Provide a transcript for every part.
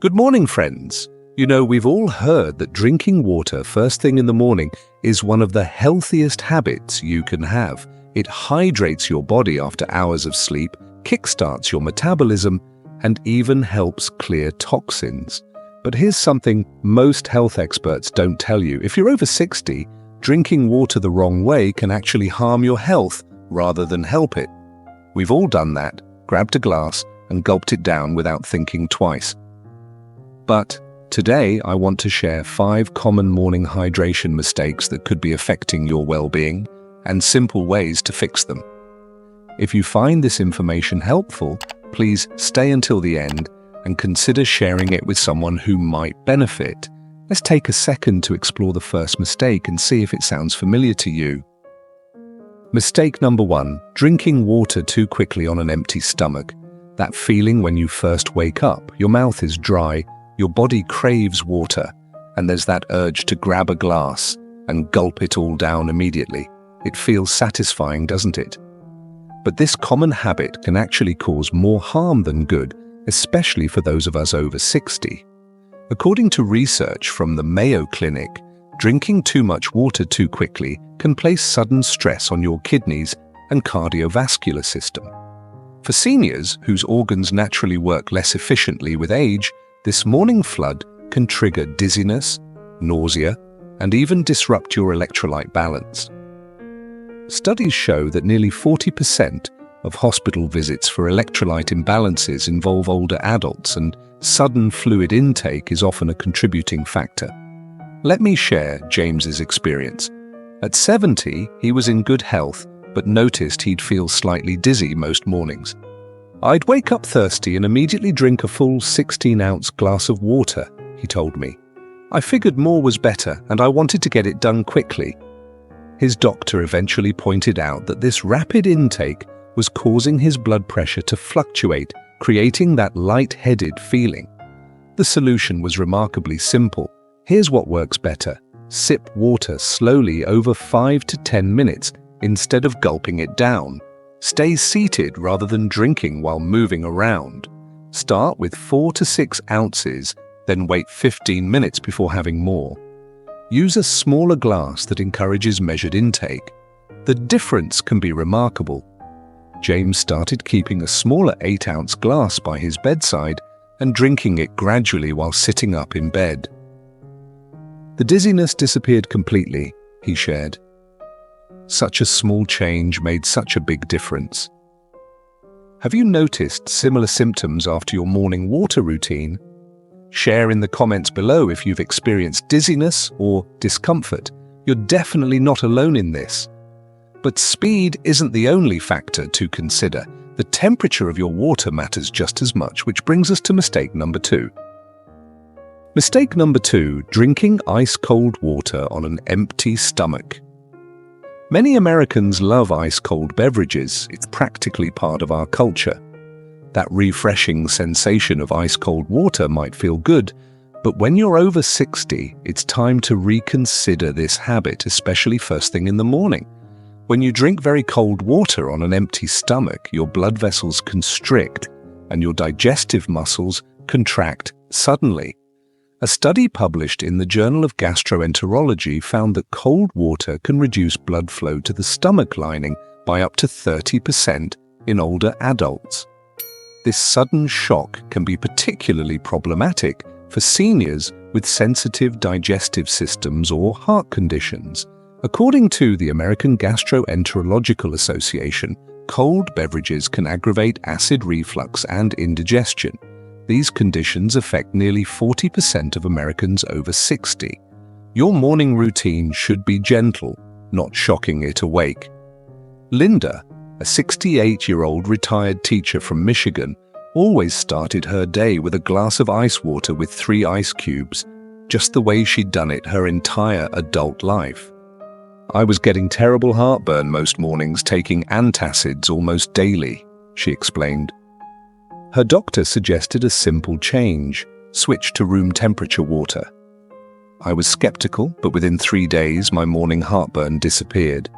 Good morning, friends. We've all heard that drinking water first thing in the morning is one of the healthiest habits you can have. It hydrates your body after hours of sleep, kickstarts your metabolism, and even helps clear toxins. But here's something most health experts don't tell you. If you're over 60, drinking water the wrong way can actually harm your health rather than help it. We've all done that, grabbed a glass and gulped it down without thinking twice. But today, I want to share 5 common morning hydration mistakes that could be affecting your well-being and simple ways to fix them. If you find this information helpful, please stay until the end and consider sharing it with someone who might benefit. Let's take a second to explore the first mistake and see if it sounds familiar to you. Mistake number 1, drinking water too quickly on an empty stomach. That feeling when you first wake up, your mouth is dry, your body craves water, and there's that urge to grab a glass and gulp it all down immediately. It feels satisfying, doesn't it? But this common habit can actually cause more harm than good, especially for those of us over 60. According to research from the Mayo Clinic, drinking too much water too quickly can place sudden stress on your kidneys and cardiovascular system. For seniors whose organs naturally work less efficiently with age, this morning flood can trigger dizziness, nausea, and even disrupt your electrolyte balance. Studies show that nearly 40% of hospital visits for electrolyte imbalances involve older adults, and sudden fluid intake is often a contributing factor. Let me share James's experience. At 70, he was in good health, but noticed he'd feel slightly dizzy most mornings. I'd wake up thirsty and immediately drink a full 16-ounce glass of water, he told me. I figured more was better, and I wanted to get it done quickly. His doctor eventually pointed out that this rapid intake was causing his blood pressure to fluctuate, creating that light-headed feeling. The solution was remarkably simple. Here's what works better. Sip water slowly over 5 to 10 minutes instead of gulping it down. Stay seated rather than drinking while moving around. Start with 4 to 6 ounces, then wait 15 minutes before having more. Use a smaller glass that encourages measured intake. The difference can be remarkable. James started keeping a smaller 8-ounce glass by his bedside and drinking it gradually while sitting up in bed. The dizziness disappeared completely, he shared. Such a small change made such a big difference. Have you noticed similar symptoms after your morning water routine? Share in the comments below if you've experienced dizziness or discomfort. You're definitely not alone in this. But speed isn't the only factor to consider. The temperature of your water matters just as much, which brings us to mistake number 2. Mistake number 2, drinking ice-cold water on an empty stomach. Many Americans love ice-cold beverages. It's practically part of our culture. That refreshing sensation of ice-cold water might feel good, but when you're over 60, it's time to reconsider this habit, especially first thing in the morning. When you drink very cold water on an empty stomach, your blood vessels constrict and your digestive muscles contract suddenly. A study published in the Journal of Gastroenterology found that cold water can reduce blood flow to the stomach lining by up to 30% in older adults. This sudden shock can be particularly problematic for seniors with sensitive digestive systems or heart conditions. According to the American Gastroenterological Association, cold beverages can aggravate acid reflux and indigestion. These conditions affect nearly 40% of Americans over 60. Your morning routine should be gentle, not shocking it awake. Linda, a 68-year-old retired teacher from Michigan, always started her day with a glass of ice water with 3 ice cubes, just the way she'd done it her entire adult life. I was getting terrible heartburn most mornings, taking antacids almost daily, she explained. Her doctor suggested a simple change, switch to room temperature water. I was skeptical, but within 3 days my morning heartburn disappeared.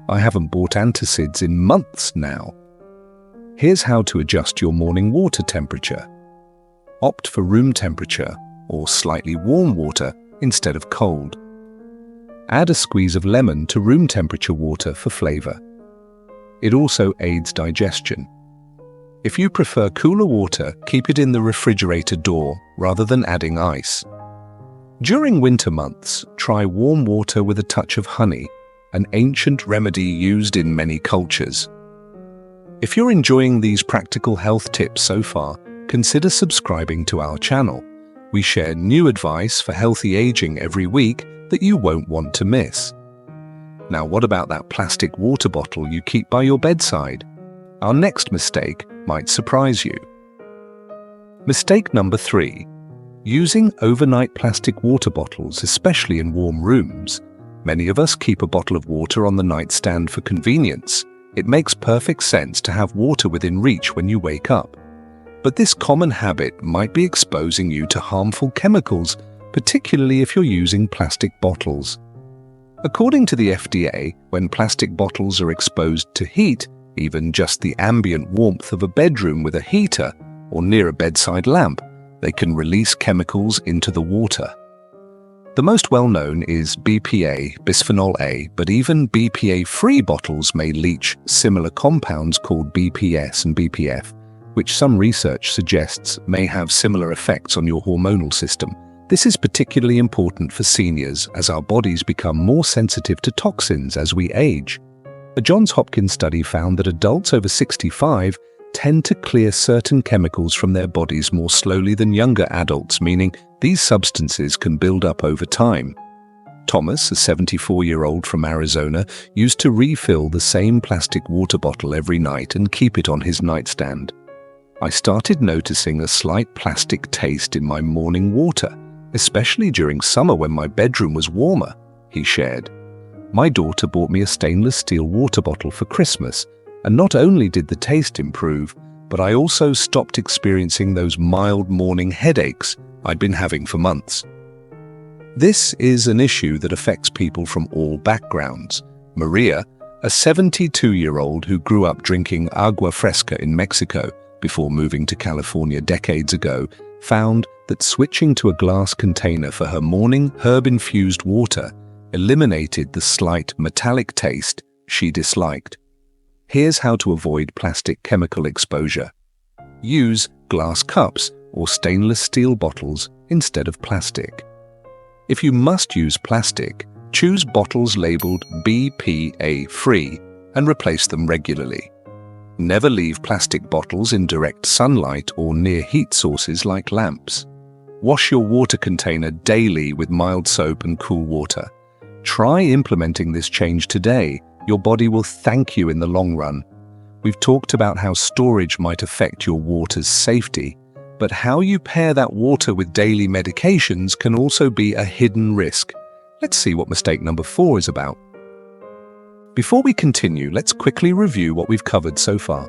I haven't bought antacids in months now. Here's how to adjust your morning water temperature. Opt for room temperature or slightly warm water instead of cold. Add a squeeze of lemon to room temperature water for flavor. It also aids digestion. If you prefer cooler water, keep it in the refrigerator door rather than adding ice. During winter months, try warm water with a touch of honey, an ancient remedy used in many cultures. If you're enjoying these practical health tips so far, consider subscribing to our channel. We share new advice for healthy aging every week that you won't want to miss. Now, what about that plastic water bottle you keep by your bedside? Our next mistake might surprise you. Mistake number 3. Using overnight plastic water bottles, especially in warm rooms. Many of us keep a bottle of water on the nightstand for convenience. It makes perfect sense to have water within reach when you wake up. But this common habit might be exposing you to harmful chemicals, particularly if you're using plastic bottles. According to the FDA, when plastic bottles are exposed to heat, even just the ambient warmth of a bedroom with a heater or near a bedside lamp, they can release chemicals into the water. The most well-known is BPA, bisphenol A, but even BPA-free bottles may leach similar compounds called BPS and BPF, which some research suggests may have similar effects on your hormonal system. This is particularly important for seniors as our bodies become more sensitive to toxins as we age. A Johns Hopkins study found that adults over 65 tend to clear certain chemicals from their bodies more slowly than younger adults, meaning these substances can build up over time. Thomas, a 74-year-old from Arizona, used to refill the same plastic water bottle every night and keep it on his nightstand. I started noticing a slight plastic taste in my morning water, especially during summer when my bedroom was warmer, he shared. My daughter bought me a stainless steel water bottle for Christmas, and not only did the taste improve, but I also stopped experiencing those mild morning headaches I'd been having for months. This is an issue that affects people from all backgrounds. Maria, a 72-year-old who grew up drinking agua fresca in Mexico before moving to California decades ago, found that switching to a glass container for her morning herb-infused water eliminated the slight metallic taste she disliked. Here's how to avoid plastic chemical exposure. Use glass cups or stainless steel bottles instead of plastic. If you must use plastic, choose bottles labeled BPA-free and replace them regularly. Never leave plastic bottles in direct sunlight or near heat sources like lamps. Wash your water container daily with mild soap and cool water. Try implementing this change today. Your body will thank you in the long run. We've talked about how storage might affect your water's safety, but how you pair that water with daily medications can also be a hidden risk. Let's see what mistake number 4 is about. Before we continue, let's quickly review what we've covered so far.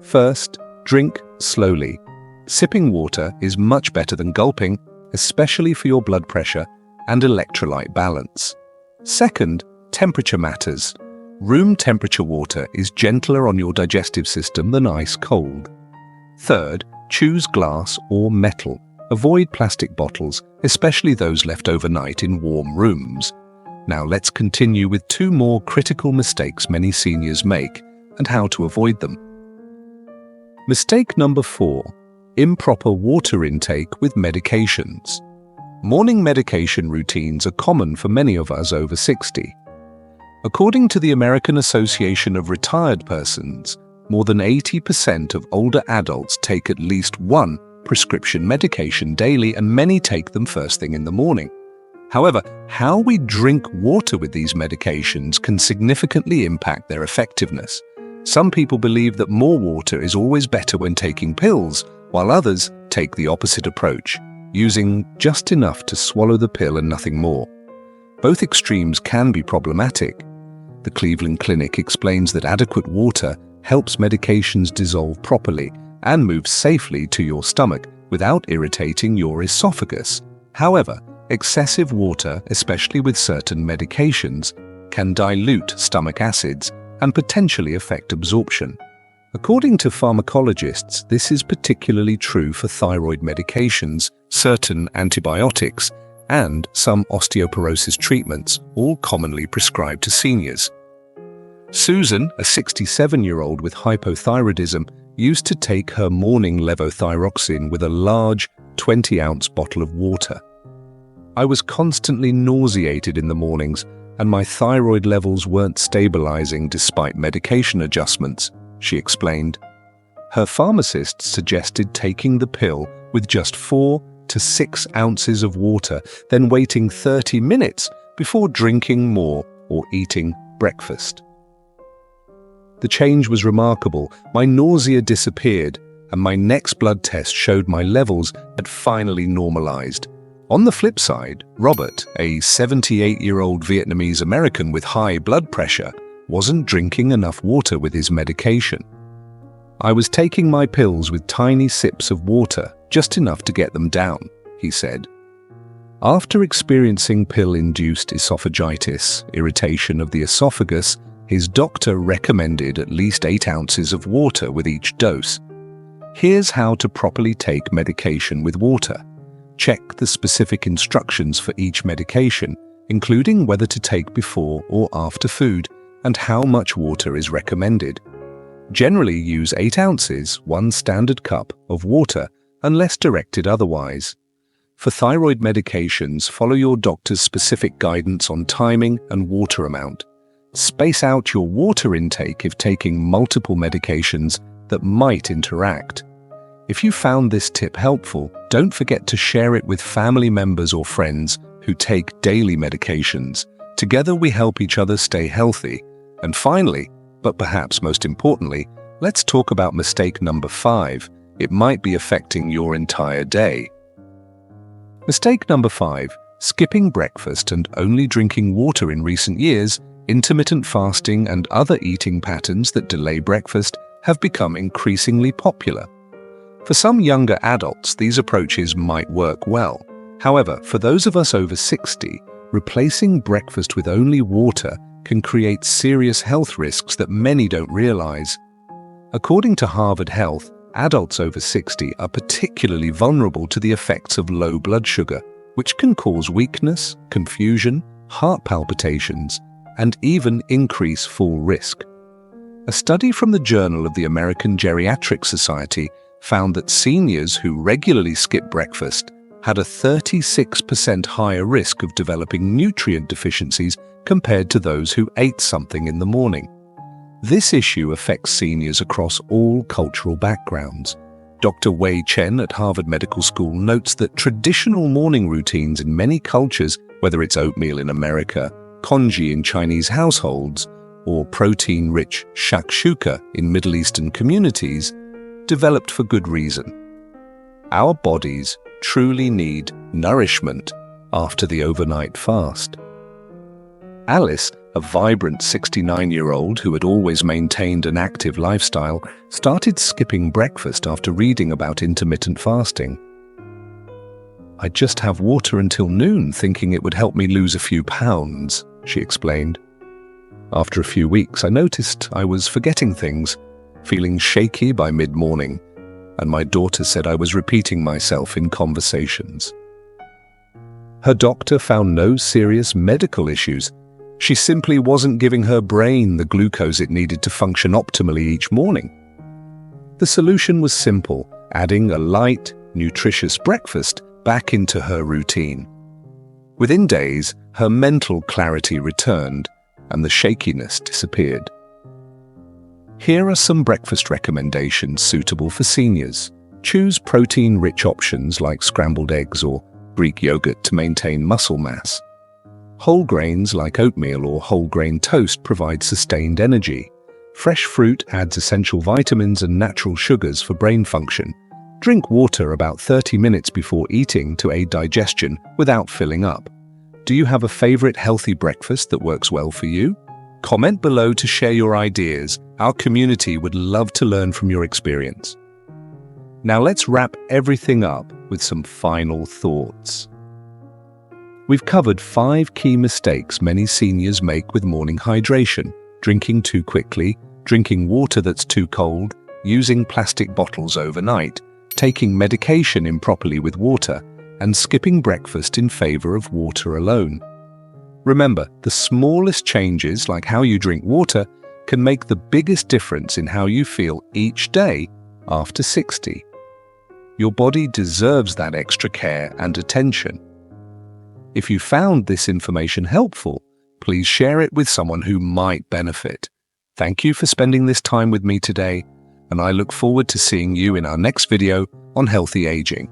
First, drink slowly. Sipping water is much better than gulping, especially for your blood pressure and electrolyte balance. Second, temperature matters. Room temperature water is gentler on your digestive system than ice cold. Third, choose glass or metal. Avoid plastic bottles, especially those left overnight in warm rooms. Now let's continue with 2 more critical mistakes many seniors make and how to avoid them. Mistake number 4, improper water intake with medications. Morning medication routines are common for many of us over 60. According to the American Association of Retired Persons, more than 80% of older adults take at least 1 prescription medication daily, and many take them first thing in the morning. However, how we drink water with these medications can significantly impact their effectiveness. Some people believe that more water is always better when taking pills, while others take the opposite approach, using just enough to swallow the pill and nothing more. Both extremes can be problematic. The Cleveland Clinic explains that adequate water helps medications dissolve properly and move safely to your stomach without irritating your esophagus. However, excessive water, especially with certain medications, can dilute stomach acids and potentially affect absorption. According to pharmacologists, this is particularly true for thyroid medications, certain antibiotics, and some osteoporosis treatments, all commonly prescribed to seniors. Susan, a 67-year-old with hypothyroidism, used to take her morning levothyroxine with a large 20-ounce bottle of water. I was constantly nauseated in the mornings, and my thyroid levels weren't stabilizing despite medication adjustments, she explained. Her pharmacist suggested taking the pill with just 4 to 6 ounces of water, then waiting 30 minutes before drinking more or eating breakfast. The change was remarkable. My nausea disappeared, and my next blood test showed my levels had finally normalized. On the flip side, Robert, a 78-year-old Vietnamese American with high blood pressure, wasn't drinking enough water with his medication. I was taking my pills with tiny sips of water, just enough to get them down, he said. After experiencing pill-induced esophagitis, irritation of the esophagus, his doctor recommended at least 8 ounces of water with each dose. Here's how to properly take medication with water. Check the specific instructions for each medication, including whether to take before or after food, and how much water is recommended. Generally use 8 ounces, 1 standard cup, of water, unless directed otherwise. For thyroid medications, follow your doctor's specific guidance on timing and water amount. Space out your water intake if taking multiple medications that might interact. If you found this tip helpful, don't forget to share it with family members or friends who take daily medications. Together we help each other stay healthy. And finally, but perhaps most importantly, let's talk about mistake number 5. It might be affecting your entire day. Mistake number 5, skipping breakfast and only drinking water in recent years. Intermittent fasting and other eating patterns that delay breakfast have become increasingly popular. For some younger adults, these approaches might work well. However, for those of us over 60, replacing breakfast with only water can create serious health risks that many don't realize. According to Harvard Health, adults over 60 are particularly vulnerable to the effects of low blood sugar, which can cause weakness, confusion, heart palpitations, and even increase fall risk. A study from the Journal of the American Geriatric Society found that seniors who regularly skip breakfast had a 36% higher risk of developing nutrient deficiencies compared to those who ate something in the morning. This issue affects seniors across all cultural backgrounds. Dr. Wei Chen at Harvard Medical School notes that traditional morning routines in many cultures, whether it's oatmeal in America, congee in Chinese households, or protein-rich shakshuka in Middle Eastern communities, developed for good reason. Our bodies truly need nourishment after the overnight fast. Alice, a vibrant 69-year-old who had always maintained an active lifestyle, started skipping breakfast after reading about intermittent fasting. "I'd just have water until noon, thinking it would help me lose a few pounds," she explained. "After a few weeks, I noticed I was forgetting things, feeling shaky by mid-morning, and my daughter said I was repeating myself in conversations." Her doctor found no serious medical issues. She simply wasn't giving her brain the glucose it needed to function optimally each morning. The solution was simple: adding a light, nutritious breakfast back into her routine. Within days, her mental clarity returned, and the shakiness disappeared. Here are some breakfast recommendations suitable for seniors. Choose protein-rich options like scrambled eggs or Greek yogurt to maintain muscle mass. Whole grains like oatmeal or whole grain toast provide sustained energy. Fresh fruit adds essential vitamins and natural sugars for brain function. Drink water about 30 minutes before eating to aid digestion without filling up. Do you have a favorite healthy breakfast that works well for you? Comment below to share your ideas. Our community would love to learn from your experience. Now let's wrap everything up with some final thoughts. We've covered 5 key mistakes many seniors make with morning hydration: drinking too quickly, drinking water that's too cold, using plastic bottles overnight, taking medication improperly with water, and skipping breakfast in favor of water alone. Remember, the smallest changes, like how you drink water, can make the biggest difference in how you feel each day after 60. Your body deserves that extra care and attention. If you found this information helpful, please share it with someone who might benefit. Thank you for spending this time with me today, and I look forward to seeing you in our next video on healthy aging.